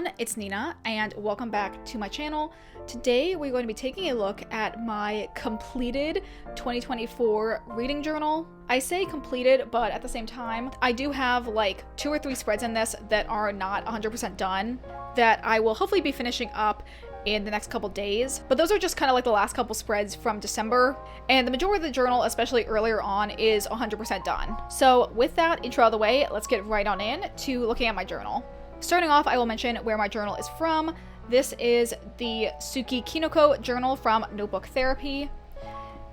everyone, it's Nina and welcome back to my channel. Today we're going to be taking a look at my completed 2024 reading journal. I say completed, but at the same time, I do have like 2 or 3 spreads in this that are not 100% done that I will hopefully be finishing up in the next couple days, but those are just kind of like the last couple spreads from December, and the majority of the journal, especially earlier on, is 100% done. So with that intro out of the way, let's get right on in to looking at my journal. Starting off, I will mention where my journal is from. This is the Suki Kinoko journal from Notebook Therapy.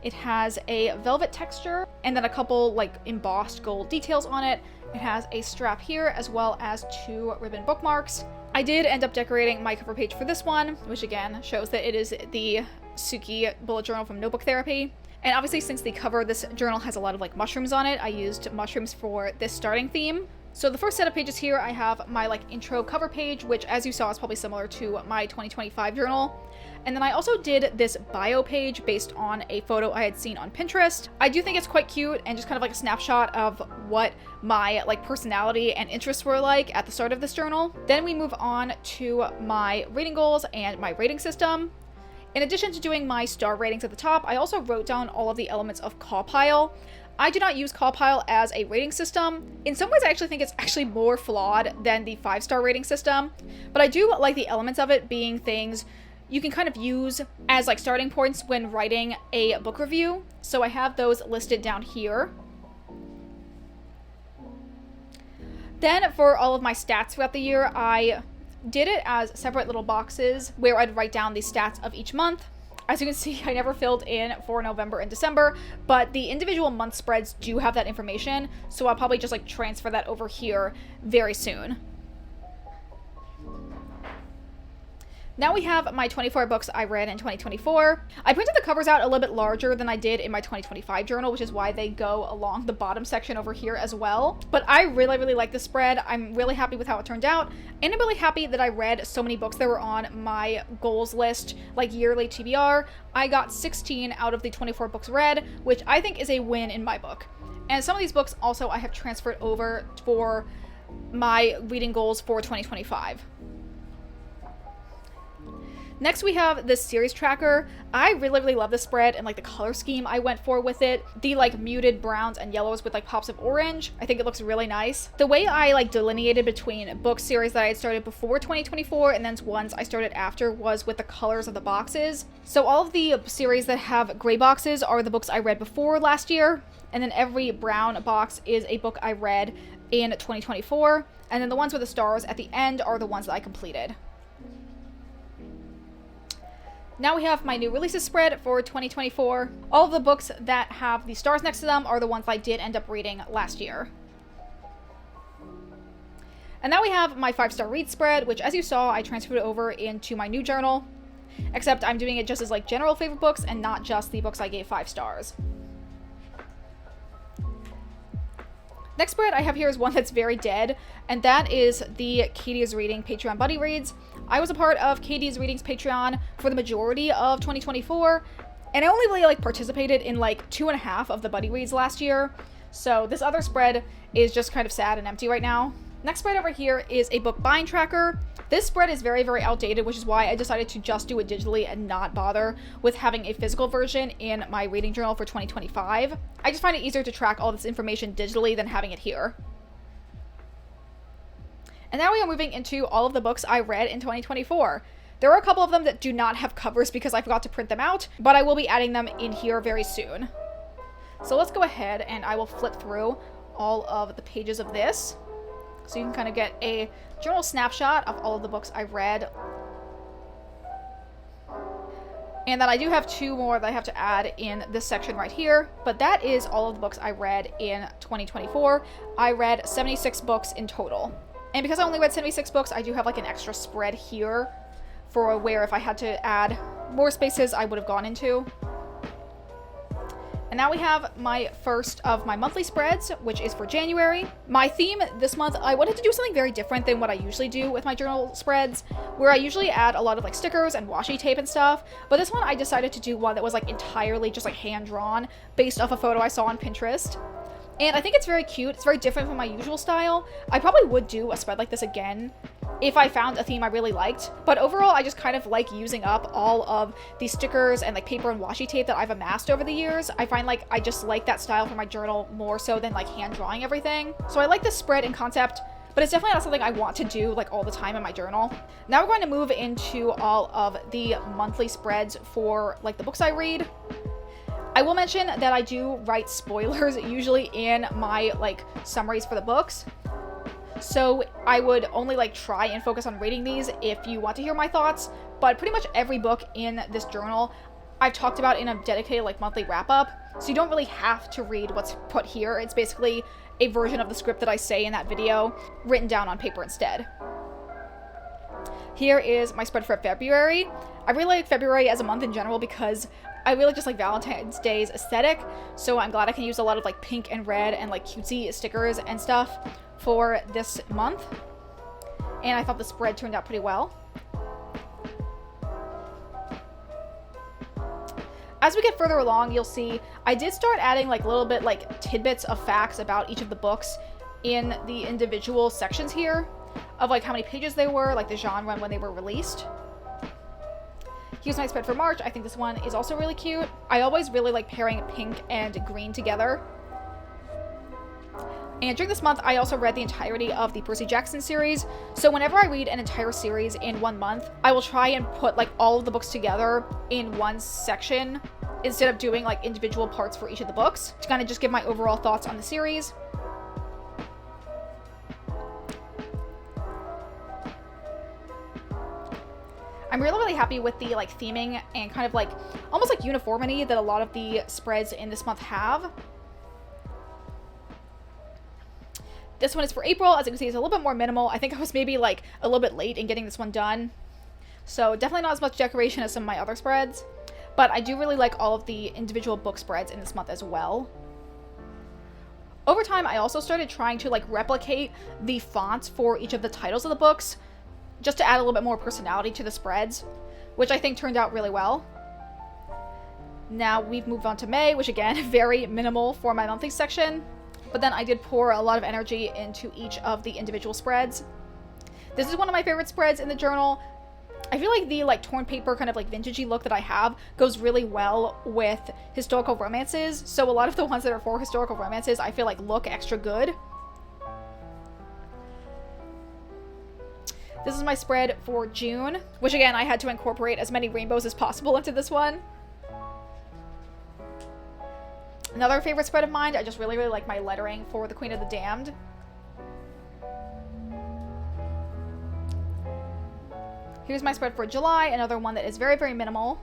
It has a velvet texture and then a couple like embossed gold details on it. It has a strap here as well as 2 ribbon bookmarks. I did end up decorating my cover page for this one, which again shows that it is the Suki bullet journal from Notebook Therapy. And obviously, since the cover of this journal has a lot of like mushrooms on it, I used mushrooms for this starting theme. So the first set of pages here, I have my like intro cover page, which as you saw is probably similar to my 2025 journal. And then I also did this bio page based on a photo I had seen on Pinterest. I do think it's quite cute and just kind of like a snapshot of what my like personality and interests were like at the start of this journal. Then we move on to my reading goals and my rating system. In addition to doing my star ratings at the top, I also wrote down all of the elements of Call Pile. I do not use Call Pile as a rating system. In some ways, I actually think it's actually more flawed than the 5-star rating system, but I do like the elements of it being things you can kind of use as like starting points when writing a book review. So I have those listed down here. Then for all of my stats throughout the year, I did it as separate little boxes where I'd write down the stats of each month. As you can see, I never filled in for November and December, but the individual month spreads do have that information, so I'll probably just like transfer that over here very soon. Now we have my 24 books I read in 2024. I printed the covers out a little bit larger than I did in my 2025 journal, which is why they go along the bottom section over here as well. But I really like this spread. I'm really happy with how it turned out, and I'm really happy that I read so many books that were on my goals list, like yearly TBR. I got 16 out of the 24 books read, which I think is a win in my book. And some of these books also I have transferred over for my reading goals for 2025. Next, we have this series tracker. I really love this spread and like the color scheme I went for with it. The like muted browns and yellows with like pops of orange. I think it looks really nice. The way I like delineated between book series that I had started before 2024 and then ones I started after was with the colors of the boxes. So all of the series that have gray boxes are the books I read before last year. And then every brown box is a book I read in 2024. And then the ones with the stars at the end are the ones that I completed. Now we have my new releases spread for 2024. All of the books that have the stars next to them are the ones I did end up reading last year. And now we have my 5-star read spread, which as you saw, I transferred over into my new journal, except I'm doing it just as like general favorite books and not just the books I gave 5 stars. Next spread I have here is one that's very dead, and that is the Katie's Reading Patreon Buddy Reads. I was a part of Katie's Readings Patreon for the majority of 2024, and I only really like participated in like 2.5 of the buddy reads last year, so this other spread is just kind of sad and empty right now. Next spread over here is a book buying tracker. This spread is very outdated, which is why I decided to just do it digitally and not bother with having a physical version in my reading journal for 2025. I just find it easier to track all this information digitally than having it here. And now we are moving into all of the books I read in 2024. There are a couple of them that do not have covers because I forgot to print them out, but I will be adding them in here very soon. So let's go ahead and I will flip through all of the pages of this, so you can kind of get a journal snapshot of all of the books I read. And then I do have 2 more that I have to add in this section right here, but that is all of the books I read in 2024. I read 76 books in total. And because I only read 76 books, I do have like an extra spread here for where if I had to add more spaces, I would have gone into. And now we have my first of my monthly spreads, which is for January. My theme this month, I wanted to do something very different than what I usually do with my journal spreads, where I usually add a lot of like stickers and washi tape and stuff. But this one, I decided to do one that was like entirely just like hand-drawn based off a photo I saw on Pinterest. And I think it's very cute. It's very different from my usual style. I probably would do a spread like this again if I found a theme I really liked. But overall, I just kind of like using up all of the stickers and like paper and washi tape that I've amassed over the years. I find like I just like that style for my journal more so than like hand drawing everything. So I like this spread and concept, but it's definitely not something I want to do like all the time in my journal. Now we're going to move into all of the monthly spreads for like the books I read. I will mention that I do write spoilers usually in my like summaries for the books. So I would only like try and focus on reading these if you want to hear my thoughts, but pretty much every book in this journal I've talked about in a dedicated like monthly wrap up. So you don't really have to read what's put here. It's basically a version of the script that I say in that video written down on paper instead. Here is my spread for February. I really like February as a month in general because I really just like Valentine's Day's aesthetic. So I'm glad I can use a lot of like pink and red and like cutesy stickers and stuff for this month. And I thought the spread turned out pretty well. As we get further along, you'll see I did start adding like a little bit like tidbits of facts about each of the books in the individual sections here of like how many pages they were, like the genre and when they were released. Here's my spread for March. I think this one is also really cute. I always really like pairing pink and green together. And during this month, I also read the entirety of the Percy Jackson series. So whenever I read an entire series in 1 month, I will try and put like all of the books together in one section instead of doing like individual parts for each of the books to kind of just give my overall thoughts on the series. I'm really happy with the like theming and kind of like almost like uniformity that a lot of the spreads in this month have. This one is for April. As you can see, it's a little bit more minimal. I think I was maybe like a little bit late in getting this one done. So definitely not as much decoration as some of my other spreads. But I do really like all of the individual book spreads in this month as well. Over time, I also started trying to like replicate the fonts for each of the titles of the books, just to add a little bit more personality to the spreads, which I think turned out really well. Now we've moved on to May, which again, very minimal for my monthly section. But then I did pour a lot of energy into each of the individual spreads. This is one of my favorite spreads in the journal. I feel like the like torn paper kind of like vintagey look that I have goes really well with historical romances. So a lot of the ones that are for historical romances I feel like look extra good. This is my spread for June, which again I had to incorporate as many rainbows as possible into this one. Another favorite spread of mine, I just really like my lettering for the Queen of the Damned. Here's my spread for July, another one that is very minimal.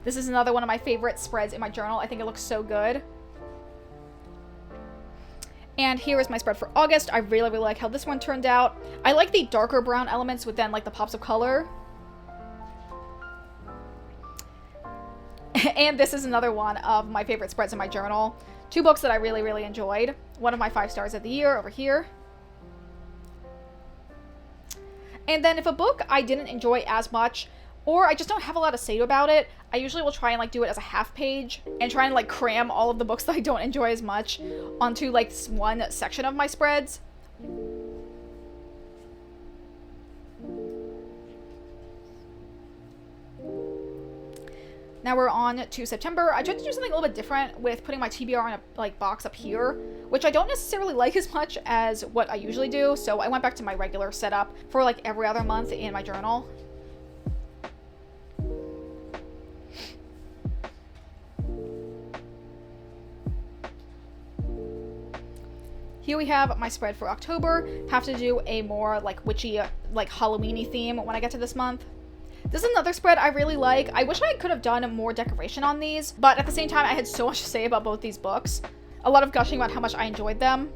This is another one of my favorite spreads in my journal. I think it looks so good. And here is my spread for August. I really like how this one turned out. I like the darker brown elements with then like the pops of color. And this is another one of my favorite spreads in my journal. 2 books that I really enjoyed. One of my 5 stars of the year over here. And then if a book I didn't enjoy as much, or I just don't have a lot to say about it, I usually will try and like do it as a half page and try and like cram all of the books that I don't enjoy as much onto like one section of my spreads. Now we're on to September. I tried to do something a little bit different with putting my TBR in a like box up here, which I don't necessarily like as much as what I usually do. So I went back to my regular setup for like every other month in my journal. Here we have my spread for October. Have to do a more like witchy, like Halloween-y theme when I get to this month. This is another spread I really like. I wish I could have done more decoration on these, but at the same time, I had so much to say about both these books. A lot of gushing about how much I enjoyed them.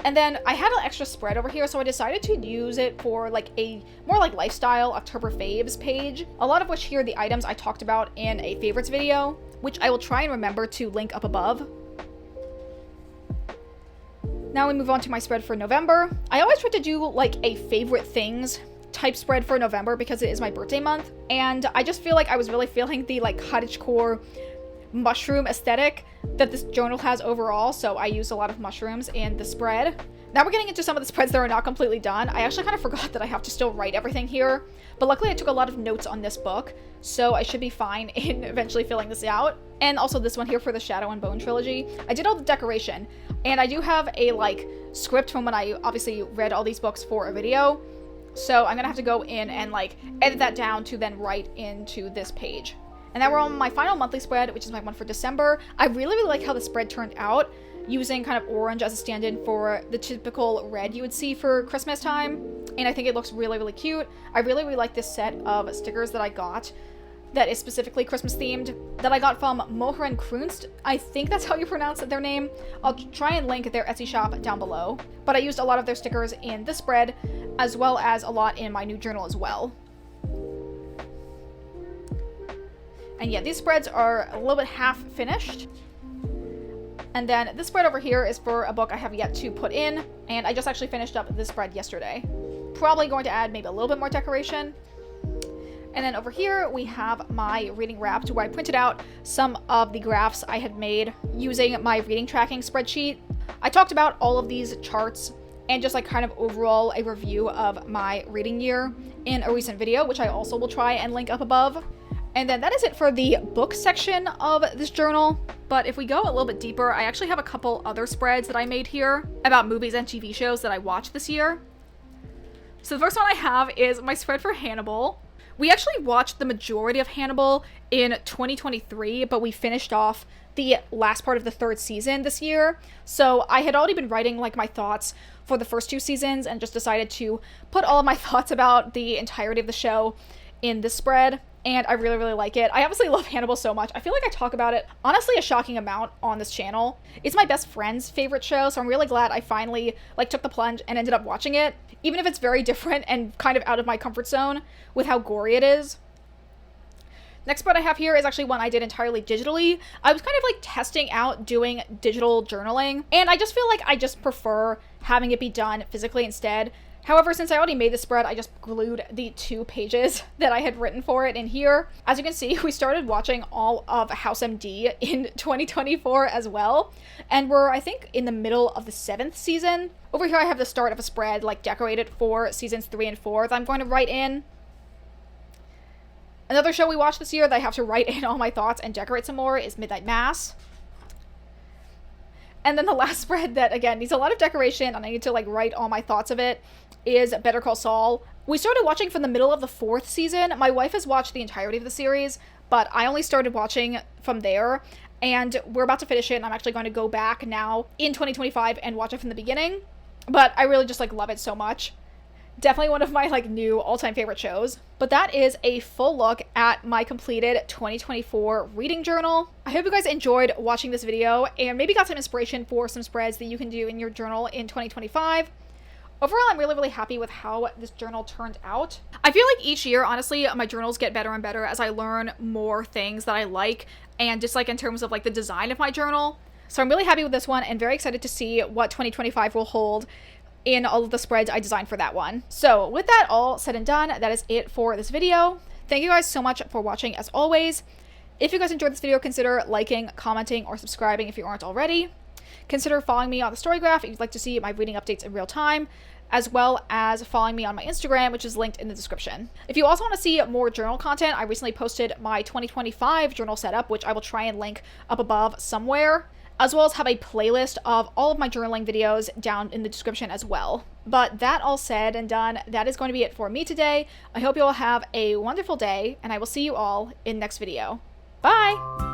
And then I had an extra spread over here, so I decided to use it for like a more like lifestyle October faves page. A lot of which here are the items I talked about in a favorites video, which I will try and remember to link up above. Now we move on to my spread for November. I always try to do like a favorite things type spread for November because it is my birthday month, and I just feel like I was really feeling the like cottagecore mushroom aesthetic that this journal has overall, so I used a lot of mushrooms in the spread. Now we're getting into some of the spreads that are not completely done. I actually kind of forgot that I have to still write everything here, but luckily I took a lot of notes on this book, so I should be fine in eventually filling this out. And also this one here for the Shadow and Bone trilogy. I did all the decoration, and I do have a script from when I obviously read all these books for a video, so I'm gonna have to go in and edit that down to then write into this page. And now we're on my final monthly spread, which is my one for December. I really like how the spread turned out, using kind of orange as a stand-in for the typical red you would see for Christmas time. And I think it looks really cute. I really like this set of stickers that I got that is specifically Christmas themed, that I got from Moher and Krunst. I think that's how you pronounce their name. I'll try and link their Etsy shop down below. But I used a lot of their stickers in this spread, as well as a lot in my new journal as well. And yeah, these spreads are a little bit half finished. And then this spread over here is for a book I have yet to put in, and I just actually finished up this spread yesterday. Probably going to add maybe a little bit more decoration. And then over here we have my reading wrapped, where I printed out some of the graphs I had made using my reading tracking spreadsheet. I talked about all of these charts and just kind of overall a review of my reading year in a recent video, which I also will try and link up above. And then that is it for the book section of this journal. But if we go a little bit deeper, I actually have a couple other spreads that I made here about movies and TV shows that I watched this year. So the first one I have is my spread for Hannibal. We actually watched the majority of Hannibal in 2023, but we finished off the last part of the 3rd season this year. So I had already been writing my thoughts for the first 2 seasons and just decided to put all of my thoughts about the entirety of the show in this spread. And I really like it. I obviously love Hannibal so much. I feel like I talk about it, honestly, a shocking amount on this channel. It's my best friend's favorite show, so I'm really glad I finally took the plunge and ended up watching it, even if it's very different and kind of out of my comfort zone with how gory it is. Next spread I have here is actually one I did entirely digitally. I was kind of testing out doing digital journaling, and I just feel like I just prefer having it be done physically instead. However, since I already made the spread, I just glued the 2 pages that I had written for it in here. As you can see, we started watching all of House MD in 2024 as well, and we're, I think, in the middle of the 7th season. Over here I have the start of a spread decorated for seasons 3 and 4 that I'm going to write in. Another show we watched this year that I have to write in all my thoughts and decorate some more is Midnight Mass. And then the last spread that, again, needs a lot of decoration and I need to write all my thoughts of it is Better Call Saul. We started watching from the middle of the 4th season. My wife has watched the entirety of the series, but I only started watching from there, and we're about to finish it, and I'm actually going to go back now in 2025 and watch it from the beginning. But I really just love it so much. Definitely one of my new all-time favorite shows. But that is a full look at my completed 2024 reading journal. I hope you guys enjoyed watching this video and maybe got some inspiration for some spreads that you can do in your journal in 2025. Overall, I'm really happy with how this journal turned out. I feel like each year, honestly, my journals get better and better as I learn more things that I like, and just in terms of the design of my journal. So I'm really happy with this one and very excited to see what 2025 will hold in all of the spreads I designed for that one. So with that all said and done, that is it for this video. Thank you guys so much for watching as always. If you guys enjoyed this video, consider liking, commenting, or subscribing if you aren't already. Consider following me on the Storygraph if you'd like to see my reading updates in real time, as well as following me on my Instagram, which is linked in the description. If you also want to see more journal content, I recently posted my 2025 journal setup, which I will try and link up above somewhere, as well as have a playlist of all of my journaling videos down in the description as well. But that all said and done, that is going to be it for me today. I hope you all have a wonderful day, and I will see you all in the next video. Bye!